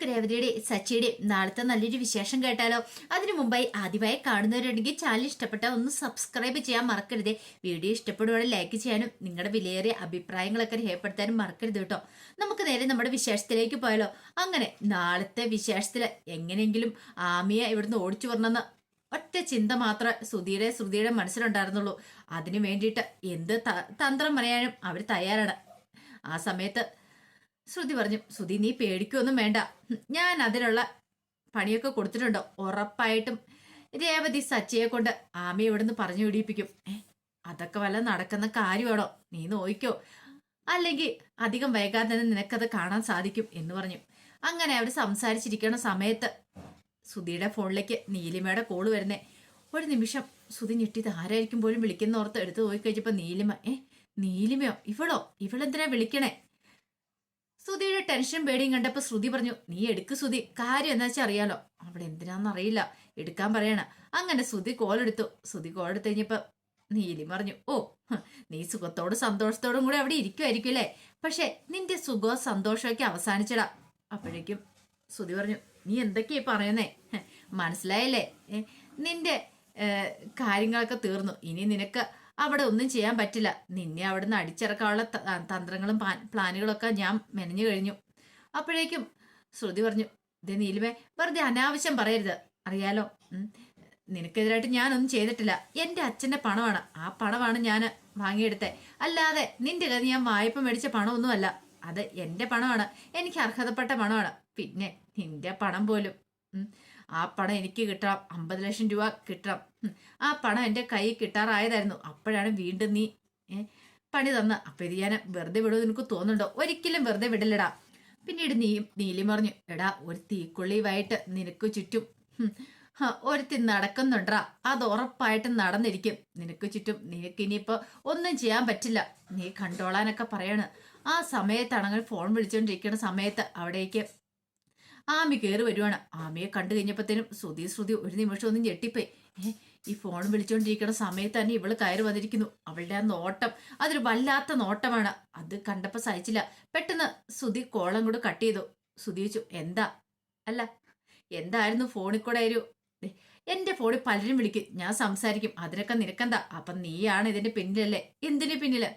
നമുക്ക് രേവതിയുടെ സച്ചിയുടെ നാളത്തെ നല്ലൊരു വിശേഷം കേട്ടാലോ? അതിനു മുമ്പായി ആദ്യമായി കാണുന്നവരുണ്ടെങ്കിൽ ചാനൽ ഇഷ്ടപ്പെട്ട ഒന്ന് സബ്സ്ക്രൈബ് ചെയ്യാൻ മറക്കരുത്. വീഡിയോ ഇഷ്ടപ്പെടുവാണെങ്കിൽ ലൈക്ക് ചെയ്യാനും നിങ്ങളുടെ വിലയേറിയ അഭിപ്രായങ്ങളൊക്കെ രേഖപ്പെടുത്താനും മറക്കരുത് കേട്ടോ. നമുക്ക് നേരെ നമ്മുടെ വിശേഷത്തിലേക്ക് പോയാലോ? അങ്ങനെ നാളത്തെ വിശേഷത്തിൽ എങ്ങനെയെങ്കിലും ആമിയെ ഇവിടുന്ന് ഓടിച്ചു വരണമെന്ന് ഒറ്റ ചിന്ത മാത്രമേ ശ്രുതിയുടെ മനസ്സിലുണ്ടായിരുന്നുള്ളൂ. അതിനു വേണ്ടിയിട്ട് എന്ത് തന്ത്രം പറയാനും അവർ തയ്യാറാണ്. ആ സമയത്ത് ശ്രുതി പറഞ്ഞു, ശ്രുതി നീ പേടിക്കൊന്നും വേണ്ട, ഞാൻ അതിനുള്ള പണിയൊക്കെ കൊടുത്തിട്ടുണ്ടോ. ഉറപ്പായിട്ടും രേവതി സച്ചിയെ കൊണ്ട് ആമയെ ഇവിടുന്ന് പറഞ്ഞു പിടിപ്പിക്കും. അതൊക്കെ വല്ല നടക്കുന്ന കാര്യമാണോ? നീ നോയിക്കോ, അല്ലെങ്കിൽ അധികം വൈകാതെ തന്നെ നിനക്കത് കാണാൻ സാധിക്കും എന്ന് പറഞ്ഞു. അങ്ങനെ അവർ സംസാരിച്ചിരിക്കുന്ന സമയത്ത് ശ്രുതിയുടെ ഫോണിലേക്ക് നീലിമയുടെ കോള് വരുന്നേ. ഒരു നിമിഷം ശ്രുതി ഞെട്ടിത് ആരായിരിക്കും പോലും വിളിക്കുന്ന ഓർത്ത് എടുത്ത് പോയി കഴിഞ്ഞപ്പോ നീലിമയോ? ഇവളെന്തിനാ വിളിക്കണേ? ശ്രുതിയുടെ ടെൻഷൻ പേടിയും കണ്ടപ്പോ ശ്രുതി പറഞ്ഞു, നീ എടുക്ക് ശ്രുതി, കാര്യം എന്താ വെച്ചാൽ അറിയാലോ. അവിടെ എന്തിനാന്നറിയില്ല, എടുക്കാൻ പറയണ. അങ്ങനെ ശ്രുതി കോളെടുത്തു. ശ്രുതി കോളെടുത്ത് കഴിഞ്ഞപ്പോ നീലിമ പറഞ്ഞു, ഓ നീ സുഖത്തോടും സന്തോഷത്തോടും കൂടെ അവിടെ ഇരിക്കുമായിരിക്കും അല്ലേ? പക്ഷെ നിന്റെ സുഖവും സന്തോഷമൊക്കെ അവസാനിച്ചടാ. അപ്പോഴേക്കും ശ്രുതി പറഞ്ഞു, നീ എന്തൊക്കെയാ പറയുന്നേ? മനസ്സിലായല്ലേ? നിന്റെ കാര്യങ്ങളൊക്കെ തീർന്നു. ഇനി നിനക്ക് അവിടെ ഒന്നും ചെയ്യാൻ പറ്റില്ല. നിന്നെ അവിടുന്ന് അടിച്ചിറക്കാനുള്ള തന്ത്രങ്ങളും പ്ലാനുകളൊക്കെ ഞാൻ മെനഞ്ഞു കഴിഞ്ഞു. അപ്പോഴേക്കും ശ്രുതി പറഞ്ഞു, ഇതേ നീലിമേ, വെറുതെ അനാവശ്യം പറയരുത്. അറിയാലോ, നിനക്കെതിരായിട്ട് ഞാനൊന്നും ചെയ്തിട്ടില്ല. എൻ്റെ അച്ഛൻ്റെ പണമാണ്, ആ പണമാണ് ഞാൻ വാങ്ങിയെടുത്തത്. അല്ലാതെ നിന്റെ കയ്യിൽ ഞാൻ വായ്പ മേടിച്ച പണമൊന്നുമല്ല. അത് എൻ്റെ പണമാണ്, എനിക്ക് അർഹതപ്പെട്ട പണമാണ്. പിന്നെ നിന്റെ പണം പോലും, ആ പണം എനിക്ക് കിട്ടണം, 50 ലക്ഷം രൂപ കിട്ടണം. ആ പണം എൻ്റെ കൈ കിട്ടാറായതായിരുന്നു. അപ്പോഴാണ് വീണ്ടും നീ പണി തന്ന്. അപ്പൊ ഇത് ഞാൻ വെറുതെ വിടുമെന്ന് നിനക്ക് തോന്നുന്നുണ്ടോ? ഒരിക്കലും വെറുതെ വിടില്ലടാ. പിന്നീട് നീലിമ പറഞ്ഞു, എടാ, ഒരു തീക്കൊള്ളിയുമായിട്ട് നിനക്ക് ചുറ്റും ഒരുത്തി നടക്കുന്നുണ്ടാ. അത് ഉറപ്പായിട്ടും നടന്നിരിക്കും നിനക്ക് ചുറ്റും. നിനക്ക് ഇനിയിപ്പോ ഒന്നും ചെയ്യാൻ പറ്റില്ല. നീ കണ്ടോളാനൊക്കെ പറയാണ്. ആ സമയത്താണെങ്കിൽ ഫോൺ വിളിച്ചുകൊണ്ടിരിക്കുന്ന സമയത്ത് അവിടേക്ക് ആമി കയറി വരുവാണ്. ആമിയെ കണ്ടു കഴിഞ്ഞപ്പോഴത്തേനും ശ്രുതി ഒരു നിമിഷം ഒന്നും ഞെട്ടിപ്പോയി. ഈ ഫോൺ വിളിച്ചുകൊണ്ടിരിക്കുന്ന സമയത്ത് തന്നെ ഇവള് കയറി വന്നിരിക്കുന്നു. അവളുടെ ആ നോട്ടം, അതൊരു വല്ലാത്ത നോട്ടമാണ്. അത് കണ്ടപ്പോ സഹിച്ചില്ല. പെട്ടെന്ന് ശ്രുതി കോളം കൂടെ കട്ട് ചെയ്തു. ശ്രുതി ചോദിച്ചു, എന്തായിരുന്നു ഫോണിൽ കൂടെ എന്റെ ഫോണിൽ പലരും വിളിക്കും, ഞാൻ സംസാരിക്കും, അതിനൊക്കെ നിനക്കെന്താ? അപ്പൊ നീയാണ് ഇതിന്റെ പിന്നിലല്ലേ? എന്തിനു പിന്നില്?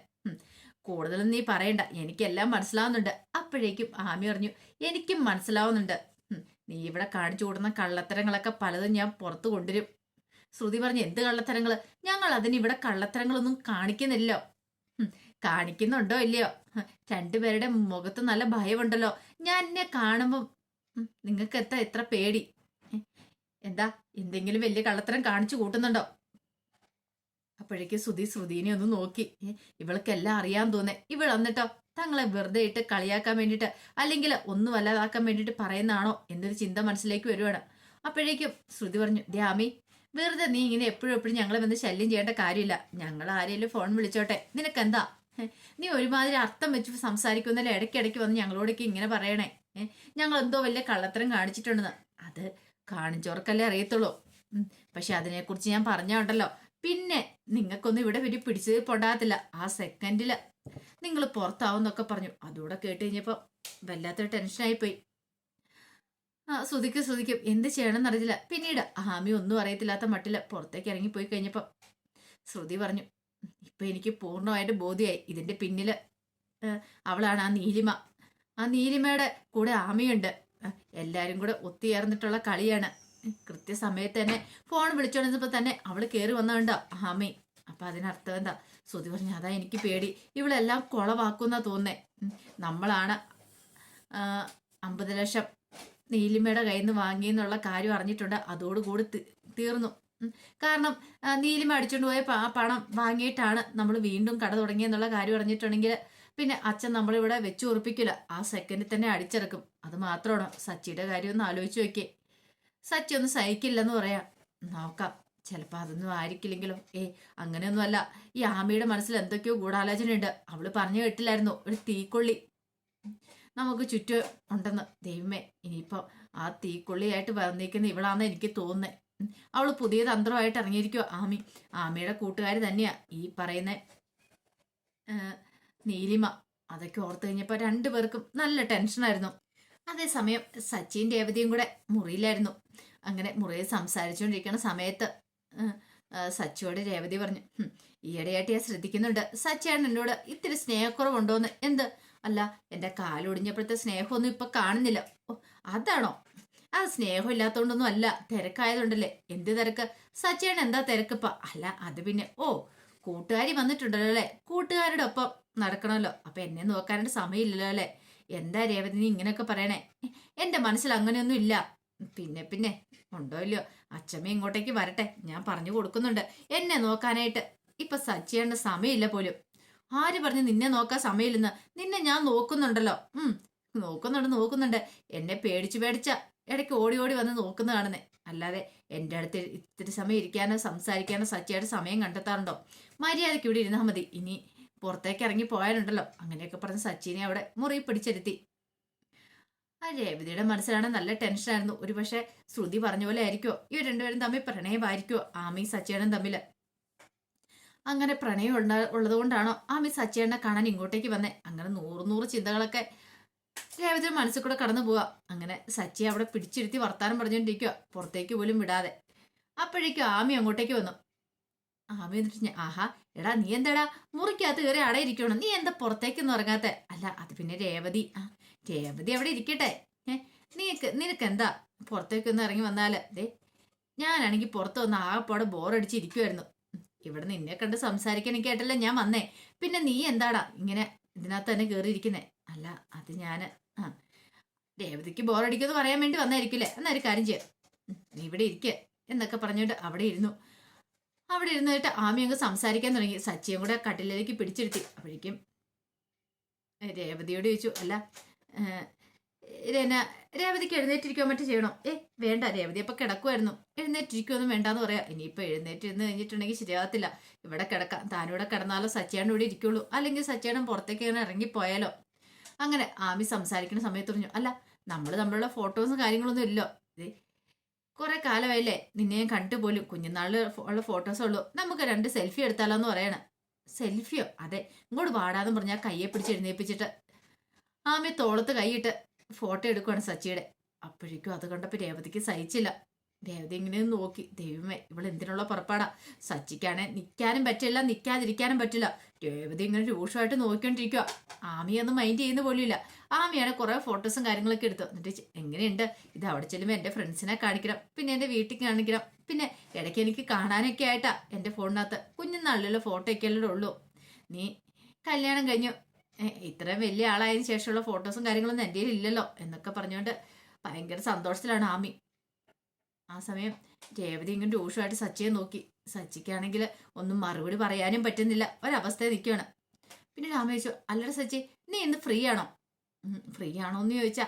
കൂടുതലൊന്നും നീ പറയണ്ട, എനിക്കെല്ലാം മനസ്സിലാവുന്നുണ്ട്. അപ്പോഴേക്കും ആമി പറഞ്ഞു, എനിക്കും മനസ്സിലാവുന്നുണ്ട്. നീ ഇവിടെ കാണിച്ചു കൂടുന്ന കള്ളത്തരങ്ങളൊക്കെ പലതും ഞാൻ പുറത്തു കൊണ്ടുവരും. ശ്രുതി പറഞ്ഞു, എന്ത് കള്ളത്തരങ്ങള്? ഞങ്ങൾ അതിന് ഇവിടെ കള്ളത്തരങ്ങളൊന്നും കാണിക്കുന്നില്ലോ. കാണിക്കുന്നുണ്ടോ ഇല്ലയോ? രണ്ടുപേരുടെ മുഖത്ത് നല്ല ഭയമുണ്ടല്ലോ. ഞാൻ എന്നെ കാണുമ്പം നിങ്ങൾക്ക് എത്ര പേടി? എന്താ, എന്തെങ്കിലും വലിയ കള്ളത്തരം കാണിച്ചു കൂട്ടുന്നുണ്ടോ? അപ്പോഴേക്ക് ശ്രുതിനെ ഒന്ന് നോക്കി. ഇവൾക്കെല്ലാം അറിയാൻ തോന്നേ. ഇവൾ വന്നിട്ടോ തങ്ങളെ വെറുതെ ഇട്ട് കളിയാക്കാൻ വേണ്ടിയിട്ട്, അല്ലെങ്കിൽ ഒന്നും വല്ലാതാക്കാൻ വേണ്ടിയിട്ട് പറയുന്നതാണോ എന്നൊരു ചിന്ത മനസ്സിലേക്ക് വരുവാണ്. അപ്പോഴേക്കും ശ്രുതി പറഞ്ഞു, ദ്യാമി, വെറുതെ നീ ഇങ്ങനെ എപ്പോഴും ഞങ്ങളെ വന്ന് ശല്യം ചെയ്യേണ്ട കാര്യമില്ല. ഞങ്ങൾ ആരെങ്കിലും ഫോൺ വിളിച്ചോട്ടെ, നിനക്കെന്താ? നീ ഒരുമാതിരി അർത്ഥം വെച്ച് സംസാരിക്കുന്നതിൽ ഇടയ്ക്കിടയ്ക്ക് വന്ന് ഞങ്ങളോടൊക്കെ ഇങ്ങനെ പറയണേ. ഞങ്ങൾ എന്തോ വലിയ കള്ളത്തരം കാണിച്ചിട്ടുണ്ടെന്ന്. അത് കാണിച്ചോർക്കല്ലേ അറിയത്തുള്ളൂ. പക്ഷെ അതിനെക്കുറിച്ച് ഞാൻ പറഞ്ഞുണ്ടല്ലോ, പിന്നെ നിങ്ങൾക്കൊന്നും ഇവിടെ വലിയ പിടിച്ചു പൊണ്ടാകത്തില്ല. ആ സെക്കൻഡില് നിങ്ങൾ പുറത്താവുന്നൊക്കെ പറഞ്ഞു. അതുകൂടെ കേട്ട് കഴിഞ്ഞപ്പോ വല്ലാത്തൊരു ടെൻഷനായിപ്പോയി. ശ്രുതിക്കും എന്ത് ചെയ്യണമെന്ന് അറിയില്ല. പിന്നീട് ആമി ഒന്നും അറിയത്തില്ലാത്ത മട്ടില് പുറത്തേക്ക് ഇറങ്ങിപ്പോയി കഴിഞ്ഞപ്പോ ശ്രുതി പറഞ്ഞു, ഇപ്പൊ എനിക്ക് പൂർണ്ണമായിട്ട് ബോധ്യമായി. ഇതിന്റെ പിന്നില് അവളാണ് ആ നീലിമ. ആ നീലിമയുടെ കൂടെ ആമിയുണ്ട്. എല്ലാരും കൂടെ ഒത്തുചേർന്നിട്ടുള്ള കളിയാണ്. കൃത്യസമയത്ത് തന്നെ ഫോൺ വിളിച്ചോണ്ടിരുന്നപ്പോ തന്നെ അവള് കയറി വന്നതുണ്ടോ ആമി. അപ്പൊ അതിനർത്ഥം എന്താ? ശ്രുതി പറഞ്ഞു, അതാ എനിക്ക് പേടി. ഇവളെല്ലാം കുളവാക്കുന്ന തോന്നേ. നമ്മളാണ് 50 ലക്ഷം നീലിമയുടെ കയ്യിൽ നിന്ന് വാങ്ങിയെന്നുള്ള കാര്യം അറിഞ്ഞിട്ടുണ്ട്. അതോടുകൂടി തീർന്നു. കാരണം നീലിമ അടിച്ചുകൊണ്ട് പോയ ആ പണം വാങ്ങിയിട്ടാണ് നമ്മൾ വീണ്ടും കട തുടങ്ങിയെന്നുള്ള കാര്യം അറിഞ്ഞിട്ടുണ്ടെങ്കിൽ പിന്നെ അച്ഛൻ നമ്മളിവിടെ വെച്ചു ഉറപ്പിക്കില്ല. ആ സെക്കൻഡിൽ തന്നെ അടിച്ചിറക്കും. അത് മാത്രമാണോ? സച്ചിയുടെ കാര്യം ഒന്ന് ആലോചിച്ച് നോക്കിയേ. സച്ചി ഒന്നും സഹിക്കില്ലെന്ന് പറയാം. നോക്കാം, ചിലപ്പോ അതൊന്നും ആയിരിക്കില്ലെങ്കിലോ. അങ്ങനെയൊന്നും അല്ല. ഈ ആമിയുടെ മനസ്സിൽ എന്തൊക്കെയോ ഗൂഢാലോചന ഉണ്ട്. അവള് പറഞ്ഞു കേട്ടില്ലായിരുന്നു, ഒരു തീക്കൊള്ളി നമുക്ക് ചുറ്റും ഉണ്ടെന്ന്. ദൈവമേ, ഇനിയിപ്പോ ആ തീക്കൊള്ളിയായിട്ട് വന്നേക്കുന്ന ഇവളാന്ന് എനിക്ക് തോന്നുന്നേ. അവള് പുതിയ തന്ത്രമായിട്ട് ഇറങ്ങിയിരിക്കുവോ ആമിയുടെ കൂട്ടുകാരി തന്നെയാ ഈ പറയുന്ന നീലിമ. അതൊക്കെ ഓർത്തു കഴിഞ്ഞപ്പോ രണ്ടുപേർക്കും നല്ല ടെൻഷനായിരുന്നു. അതേസമയം സച്ചിൻ രേവതിയും കൂടെ മുറിയിലായിരുന്നു. അങ്ങനെ മുറിയിൽ സംസാരിച്ചുകൊണ്ടിരിക്കുന്ന സമയത്ത് സച്ചിയോട് രേവതി പറഞ്ഞു, ഈയിടെയായിട്ട് ഞാൻ ശ്രദ്ധിക്കുന്നുണ്ട് സച്ചിയാണ് എന്നോട് ഇത്തിരി സ്നേഹക്കുറവുണ്ടോന്ന്. എന്ത്? അല്ല, എൻ്റെ കാലൊടിഞ്ഞപ്പോഴത്തെ സ്നേഹമൊന്നും ഇപ്പൊ കാണുന്നില്ല. ഓ, അതാണോ? ആ, സ്നേഹം ഇല്ലാത്തോണ്ടൊന്നും അല്ല, തിരക്കായതുകൊണ്ടല്ലേ. എന്ത് തിരക്ക്? സച്ചിയാണ് എന്താ തിരക്കിപ്പ? അല്ല, അത് പിന്നെ കൂട്ടുകാരി വന്നിട്ടുണ്ടല്ലോ അല്ലേ, കൂട്ടുകാരുടെ ഒപ്പം നടക്കണമല്ലോ, അപ്പൊ എന്നെ നോക്കാനായിട്ട് സമയമില്ലല്ലോ അല്ലേ. എന്താ രേവതി നീ ഇങ്ങനെയൊക്കെ പറയണേ? എന്റെ മനസ്സിൽ അങ്ങനെയൊന്നും ഇല്ല. പിന്നെ പിന്നെ ഉണ്ടോ ഇല്ലയോ, അച്ഛമ്മ ഇങ്ങോട്ടേക്ക് വരട്ടെ, ഞാൻ പറഞ്ഞു കൊടുക്കുന്നുണ്ട് എന്നെ നോക്കാനായിട്ട്. ഇപ്പൊ സച്ചിയേണ്ട സമയമില്ല പോലും. ആര് പറഞ്ഞു നിന്നെ നോക്കാൻ സമയമില്ലെന്ന്? നിന്നെ ഞാൻ നോക്കുന്നുണ്ടല്ലോ. നോക്കുന്നുണ്ട്. എന്നെ പേടിച്ച ഇടയ്ക്ക് ഓടി ഓടി വന്ന് നോക്കുന്ന കാണുന്നേ. അല്ലാതെ എൻ്റെ അടുത്ത് ഇത്തിരി സമയം ഇരിക്കാനോ സംസാരിക്കാനോ സച്ചിയുടെ സമയം കണ്ടെത്താറുണ്ടോ? മര്യാദയ്ക്ക് ഇവിടെ ഇരുന്നാൽ മതി. ഇനി പുറത്തേക്ക് ഇറങ്ങി പോയാലുണ്ടല്ലോ. അങ്ങനെയൊക്കെ പറഞ്ഞ് സച്ചിനെ അവിടെ മുറി പിടിച്ചിരുത്തി. ആ രേവതിയുടെ മനസ്സിലാണ് നല്ല ടെൻഷനായിരുന്നു. ഒരു പക്ഷെ ശ്രുതി പറഞ്ഞ പോലെ ആയിരിക്കോ ഇവർ രണ്ടുപേരും തമ്മിൽ പ്രണയമായിരിക്കോ ആമയും സച്ചിയനും തമ്മില്. അങ്ങനെ പ്രണയം ഉള്ളത് കൊണ്ടാണോ ആമി സച്ചിയണ്ണെ കാണാൻ ഇങ്ങോട്ടേക്ക് വന്നേ? അങ്ങനെ നൂറ് ചിന്തകളൊക്കെ രേവതിയുടെ മനസ്സിൽ കൂടെ കടന്നു പോവാ. അങ്ങനെ സച്ചി അവിടെ പിടിച്ചിരുത്തി വർത്താനം പറഞ്ഞുകൊണ്ടിരിക്കുക, പുറത്തേക്ക് പോലും വിടാതെ. അപ്പോഴേക്കും ആമി അങ്ങോട്ടേക്ക് വന്നു. ആമി എന്നിട്ട് ആഹാ, എടാ നീ എന്താടാ മുറിക്കകത്ത് കയറി അടയിരിക്കണം, നീ എന്താ പുറത്തേക്കൊന്നും ഇറങ്ങാത്ത? അല്ല, അത് പിന്നെ രേവതി രേവതി അവിടെ ഇരിക്കട്ടെ. നിനക്ക് എന്താ പുറത്തേക്കൊന്നും ഇറങ്ങി വന്നാല്? ദേ, ഞാനാണെങ്കിൽ പുറത്ത് വന്ന് ആകെപ്പാടെ ബോറടിച്ചിരിക്കുമായിരുന്നു. ഇവിടെ നിന്നെ കണ്ട് സംസാരിക്കാൻ കേട്ടല്ലേ ഞാൻ വന്നേ. പിന്നെ നീ എന്താടാ ഇങ്ങനെ ഇതിനകത്ത് തന്നെ കയറിയിരിക്കുന്നേ? അല്ല, അത് ഞാന് രേവതിക്ക് ബോറടിക്കുമെന്ന് പറയാൻ വേണ്ടി വന്നായിരിക്കില്ലേ. എന്നൊരു കാര്യം ചെയ്യാം, നീ ഇവിടെ ഇരിക്കുക എന്നൊക്കെ പറഞ്ഞുകൊണ്ട് അവിടെ ഇരുന്നിട്ട് ആമി അങ്ങ് സംസാരിക്കാൻ തുടങ്ങി. സച്ചിയും കൂടെ കട്ടിലേക്ക് പിടിച്ചിരുത്തി. അപ്പോഴേക്കും രേവതിയോട് ചോദിച്ചു, അല്ല രേവതിക്ക് എഴുന്നേറ്റിരിക്കാൻ മറ്റു ചെയ്യണോ? വേണ്ട, രേവതി അപ്പൊ കിടക്കുമായിരുന്നു. എഴുന്നേറ്റിരിക്കുമൊന്നും വേണ്ടാന്ന് പറയാം. ഇനിയിപ്പൊ എഴുന്നേറ്റിരുന്ന് കഴിഞ്ഞിട്ടുണ്ടെങ്കിൽ ശരിയാകത്തില്ല. ഇവിടെ കിടക്കാം, താനിവിടെ കിടന്നാലോ സച്ചിയാണ് ഇവിടെ ഇരിക്കുള്ളൂ, അല്ലെങ്കിൽ സച്ചിയാണ് പുറത്തേക്ക് ഇങ്ങനെ ഇറങ്ങിപ്പോയാലോ. അങ്ങനെ ആമി സംസാരിക്കുന്ന സമയത്ത് പറഞ്ഞു, അല്ല നമ്മളുള്ള ഫോട്ടോസും കാര്യങ്ങളൊന്നും ഇല്ലോ. കുറെ കാലമായില്ലേ നിന്നെയും കണ്ടുപോലും, കുഞ്ഞുനാളിൽ ഉള്ള ഫോട്ടോസേ ഉള്ളൂ. നമുക്ക് 2 സെൽഫി എടുത്താലോ എന്ന് പറയണം. സെൽഫിയോ? അതെ, ഇങ്ങോട്ട് പാടാന്ന് പറഞ്ഞാൽ കയ്യെ പിടിച്ച് എഴുന്നേപ്പിച്ചിട്ട് ആമി തോളത്ത് കൈയിട്ട് ഫോട്ടോ എടുക്കുവാണ് സച്ചിയുടെ. അപ്പോഴേക്കും അത് കണ്ടപ്പോൾ രേവതിക്ക് സഹിച്ചില്ല. രേവതി ഇങ്ങനെ നോക്കി, ദൈവമേ ഇവളെന്തിനുള്ള പുറപ്പാടാ. സച്ചിക്കാണെ നിൽക്കാനും പറ്റില്ല, നിൽക്കാതിരിക്കാനും പറ്റില്ല. രേവതി ഇങ്ങനെ രൂക്ഷമായിട്ട് നോക്കിക്കൊണ്ടിരിക്കുക. ആമിയൊന്നും മൈൻഡ് ചെയ്യുന്ന പോലുമില്ല. ആമിയാണ് കുറെ ഫോട്ടോസും കാര്യങ്ങളൊക്കെ എടുത്തു. എന്നിട്ട് എങ്ങനെയുണ്ട് ഇത്? അവിടെ ചെല്ലുമ്പോൾ എൻ്റെ ഫ്രണ്ട്സിനെ കാണിക്കണം, പിന്നെ എൻ്റെ വീട്ടിൽ കാണിക്കണം, പിന്നെ ഇടയ്ക്ക് എനിക്ക് കാണാനൊക്കെ ആയിട്ടാ എൻ്റെ ഫോണിനകത്ത് കുഞ്ഞുനാളിലുള്ള ഫോട്ടോ ഒക്കെയല്ലേ ഉള്ളൂ. നീ കല്യാണം കഴിഞ്ഞു ഇത്രയും വലിയ ആളായതിനു ശേഷമുള്ള ഫോട്ടോസും കാര്യങ്ങളൊന്നും എൻ്റെ ഇല്ലല്ലോ എന്നൊക്കെ പറഞ്ഞുകൊണ്ട് ഭയങ്കര സന്തോഷത്തിലാണ് ആമി. ആ സമയം രേവതി ഇങ്ങനെ രൂക്ഷമായിട്ട് സച്ചിയെ നോക്കി. സച്ചിക്കാണെങ്കിൽ ഒന്നും മറുപടി പറയാനും പറ്റുന്നില്ല, ഒരവസ്ഥയിൽ നിൽക്കുകയാണ്. പിന്നെ രാമ ചോദിച്ചു, അല്ലട സച്ചി നീ ഇന്ന് ഫ്രീ ആണോ? ഫ്രീ ആണോ എന്ന് ചോദിച്ചാ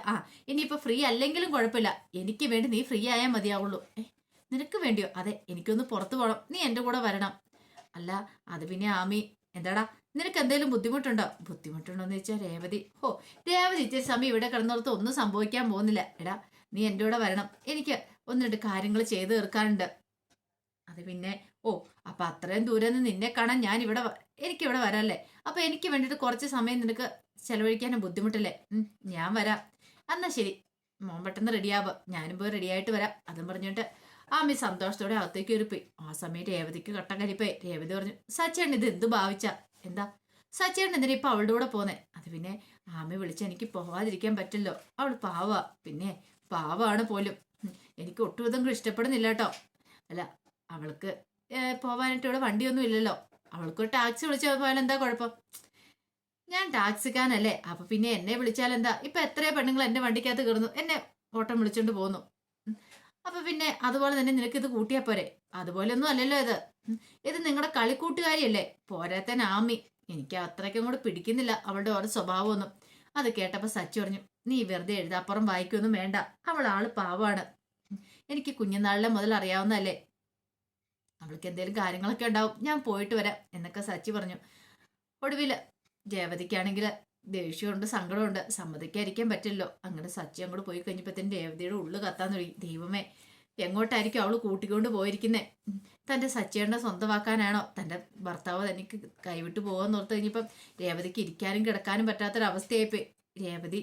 ഇനിയിപ്പോ ഫ്രീ അല്ലെങ്കിലും കുഴപ്പമില്ല, എനിക്ക് വേണ്ടി നീ ഫ്രീ ആയാൽ മതിയാവുള്ളൂ. നിനക്ക് വേണ്ടിയോ? അതെ, എനിക്കൊന്ന് പുറത്തു പോകണം, നീ എൻ്റെ കൂടെ വരണം. അല്ല, അത് പിന്നെ ആമി എന്താടാ നിനക്ക് എന്തെങ്കിലും ബുദ്ധിമുട്ടുണ്ടോന്ന് ചോദിച്ചാൽ രേവതി രേവതി ഇച്ചിരി സമയം ഇവിടെ കിടന്നോർത്ത് ഒന്നും സംഭവിക്കാൻ പോകുന്നില്ല. എടാ നീ എൻ്റെ കൂടെ വരണം, എനിക്ക് 1-2 കാര്യങ്ങൾ ചെയ്തു തീർക്കാനുണ്ട്. അത് പിന്നെ അപ്പൊ അത്രയും ദൂരെ നിന്ന് നിന്നെ കാണാൻ എനിക്കിവിടെ വരാല്ലേ. അപ്പൊ എനിക്ക് വേണ്ടിയിട്ട് കുറച്ച് സമയം നിനക്ക് ചെലവഴിക്കാനും ബുദ്ധിമുട്ടല്ലേ? ഞാൻ വരാം. എന്നാ ശരി, മോൻ പെട്ടെന്ന് റെഡിയാവുക, ഞാനും പോയി റെഡിയായിട്ട് വരാം. അതും പറഞ്ഞിട്ട് ആമി സന്തോഷത്തോടെ അകത്തേക്ക് കയറിപ്പോയി. ആ സമയം രേവതിക്ക് കട്ടം കരിപ്പോയി. രേവതി പറഞ്ഞു, സച്ചേട്ടൻ ഇത് എന്ത് ഭാവിച്ച? എന്താ സച്ചേട്ടൻ എന്തിനാ ഇപ്പൊ അവളുടെ കൂടെ പോന്നെ? അത് പിന്നെ ആമി വിളിച്ച എനിക്ക് പോവാതിരിക്കാൻ പറ്റില്ലോ, അവൾ പിന്നെ പാവാണ് പോലും. എനിക്ക് ഒട്ടും ഇതൊന്നും ഇഷ്ടപ്പെടുന്നില്ല കേട്ടോ. അല്ല, അവൾക്ക് പോവാനായിട്ട് ഇവിടെ വണ്ടിയൊന്നും ഇല്ലല്ലോ. അവൾക്ക് ടാക്സി വിളിച്ചാൽ പോയാൽ എന്താ കുഴപ്പം? ഞാൻ ടാക്സിക്കാരനല്ലേ, അപ്പൊ പിന്നെ എന്നെ വിളിച്ചാൽ എന്താ? ഇപ്പൊ എത്രയോ പെണ്ണുങ്ങൾ എന്റെ വണ്ടിക്കകത്ത് കയറുന്നു, എന്നെ ഓട്ടം വിളിച്ചോണ്ട് പോകുന്നു. അപ്പൊ പിന്നെ അതുപോലെ തന്നെ നിനക്ക് ഇത് കൂട്ടിയാ പോരെ? അതുപോലെ ഒന്നും അല്ലല്ലോ ഇത് നിങ്ങളുടെ കളിക്കൂട്ടുകാരിയല്ലേ. പോരാത്തന്നെ ആമി, എനിക്ക് അത്രയ്ക്കും കൂടെ പിടിക്കുന്നില്ല അവളുടെ ഓരോ സ്വഭാവമൊന്നും. അത് കേട്ടപ്പോ സച്ചി പറഞ്ഞു, നീ വെറുതെ എഴുതാപ്പുറം വായിക്കൊന്നും വേണ്ട, അവൾ ആള് പാവാണ്, എനിക്ക് കുഞ്ഞുനാളിലെ മുതൽ അറിയാവുന്നതല്ലേ, അവൾക്ക് എന്തെങ്കിലും കാര്യങ്ങളൊക്കെ ഉണ്ടാവും, ഞാൻ പോയിട്ട് വരാം എന്നൊക്കെ സച്ചി പറഞ്ഞു. ഒടുവിൽ രേവതിക്കാണെങ്കിൽ ദേഷ്യമുണ്ട്, സങ്കടമുണ്ട്, സമ്മതിക്കാതിരിക്കാൻ പറ്റില്ലോ. അങ്ങനെ സച്ചി അങ്ങോട്ട് പോയി കഴിഞ്ഞപ്പോഴത്തേന് രേവതിയുടെ ഉള്ളു കത്താൻ തുടങ്ങി. ദൈവമേ, എങ്ങോട്ടായിരിക്കും അവള് കൂട്ടിക്കൊണ്ട് പോയിരിക്കുന്നേ? തൻ്റെ സച്ചിയുടെ സ്വന്തമാക്കാനാണോ? തൻ്റെ ഭർത്താവ് തനിക്ക് കൈവിട്ട് പോകാന്ന് ഓർത്ത് കഴിഞ്ഞപ്പം രേവതിക്ക് ഇരിക്കാനും കിടക്കാനും പറ്റാത്തൊരവസ്ഥയായിപ്പോയി. രേവതി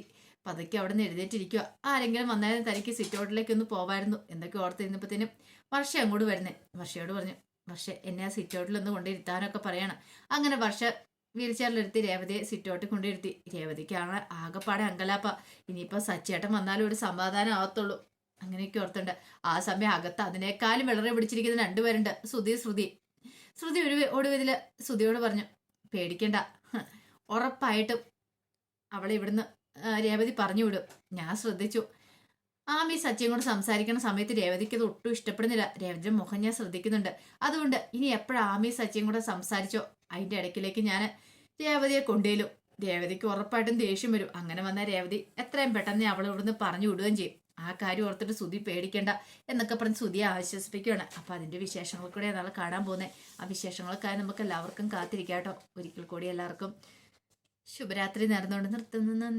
പതുക്കെ അവിടെ നിന്ന് എഴുന്നേറ്റിരിക്കുക. ആരെങ്കിലും വന്നാലും തനിക്ക് സിറ്റൗട്ടിലേക്ക് ഒന്ന് പോവായിരുന്നു എന്നൊക്കെ ഓർത്തിരുന്നപ്പോഴത്തേനും വർഷ അങ്ങോട്ട് വരുന്നേ. വർഷയോട് പറഞ്ഞു, വർഷ എന്നെ ആ സിറ്റൗട്ടിലൊന്ന് കൊണ്ടിരുത്താനൊക്കെ പറയണം. അങ്ങനെ വർഷ വീൽ ചെയറിലെടുത്ത് രേവതിയെ സിറ്റൗട്ടിൽ കൊണ്ടിരുത്തി. രേവതിക്കാണ് ആകെപ്പാടെ അങ്കലാപ്പ. ഇനിയിപ്പോൾ സച്ചേട്ടൻ വന്നാലും ഒരു സമാധാനം ആവത്തുള്ളൂ. അങ്ങനെയൊക്കെ ഓർത്തുണ്ട്. ആ സമയം അകത്ത് അതിനേക്കാളും വിളറി പിടിച്ചിരിക്കുന്ന രണ്ടുപേരുണ്ട്, ശ്രുതി. ശ്രുതി ഒടുവിൽ ശ്രുതിയോട് പറഞ്ഞു, പേടിക്കണ്ട, ഉറപ്പായിട്ടും അവളെ ഇവിടുന്ന് രേവതി പറഞ്ഞു വിടും. ഞാൻ ശ്രദ്ധിച്ചു. ആമി സച്ചിയും കൂടെ സംസാരിക്കുന്ന സമയത്ത് രേവതിക്ക് അത് ഒട്ടും ഇഷ്ടപ്പെടുന്നില്ല. രേവതിയുടെ മുഖം ഞാൻ ശ്രദ്ധിക്കുന്നുണ്ട്. അതുകൊണ്ട് ഇനി എപ്പോഴും ആമി സച്ചിയും കൂടെ സംസാരിച്ചോ അതിൻ്റെ ഇടയ്ക്കിലേക്ക് ഞാൻ രേവതിയെ കൊണ്ടുവരും. രേവതിക്ക് ഉറപ്പായിട്ടും ദേഷ്യം വരും. അങ്ങനെ വന്ന രേവതി എത്രയും പെട്ടെന്ന് അവളെ ഇവിടുന്ന് പറഞ്ഞു വിടുകയും ചെയ്യും. ആ കാര്യം ഓർത്തിട്ട് ശ്രുതി പേടിക്കേണ്ട എന്നൊക്കെ പറഞ്ഞ് ശ്രുതിയെ ആശ്വസിപ്പിക്കുകയാണ്. അപ്പം അതിൻ്റെ വിശേഷങ്ങൾ കൂടെ നാളെ കാണാൻ പോകുന്നത്. ആ വിശേഷങ്ങളൊക്കെ നമുക്ക് എല്ലാവർക്കും കാത്തിരിക്കാം കേട്ടോ. ഒരിക്കൽ കൂടി എല്ലാവർക്കും ശുഭരാത്രി നേർന്നുകൊണ്ട് നിർത്തുന്നു.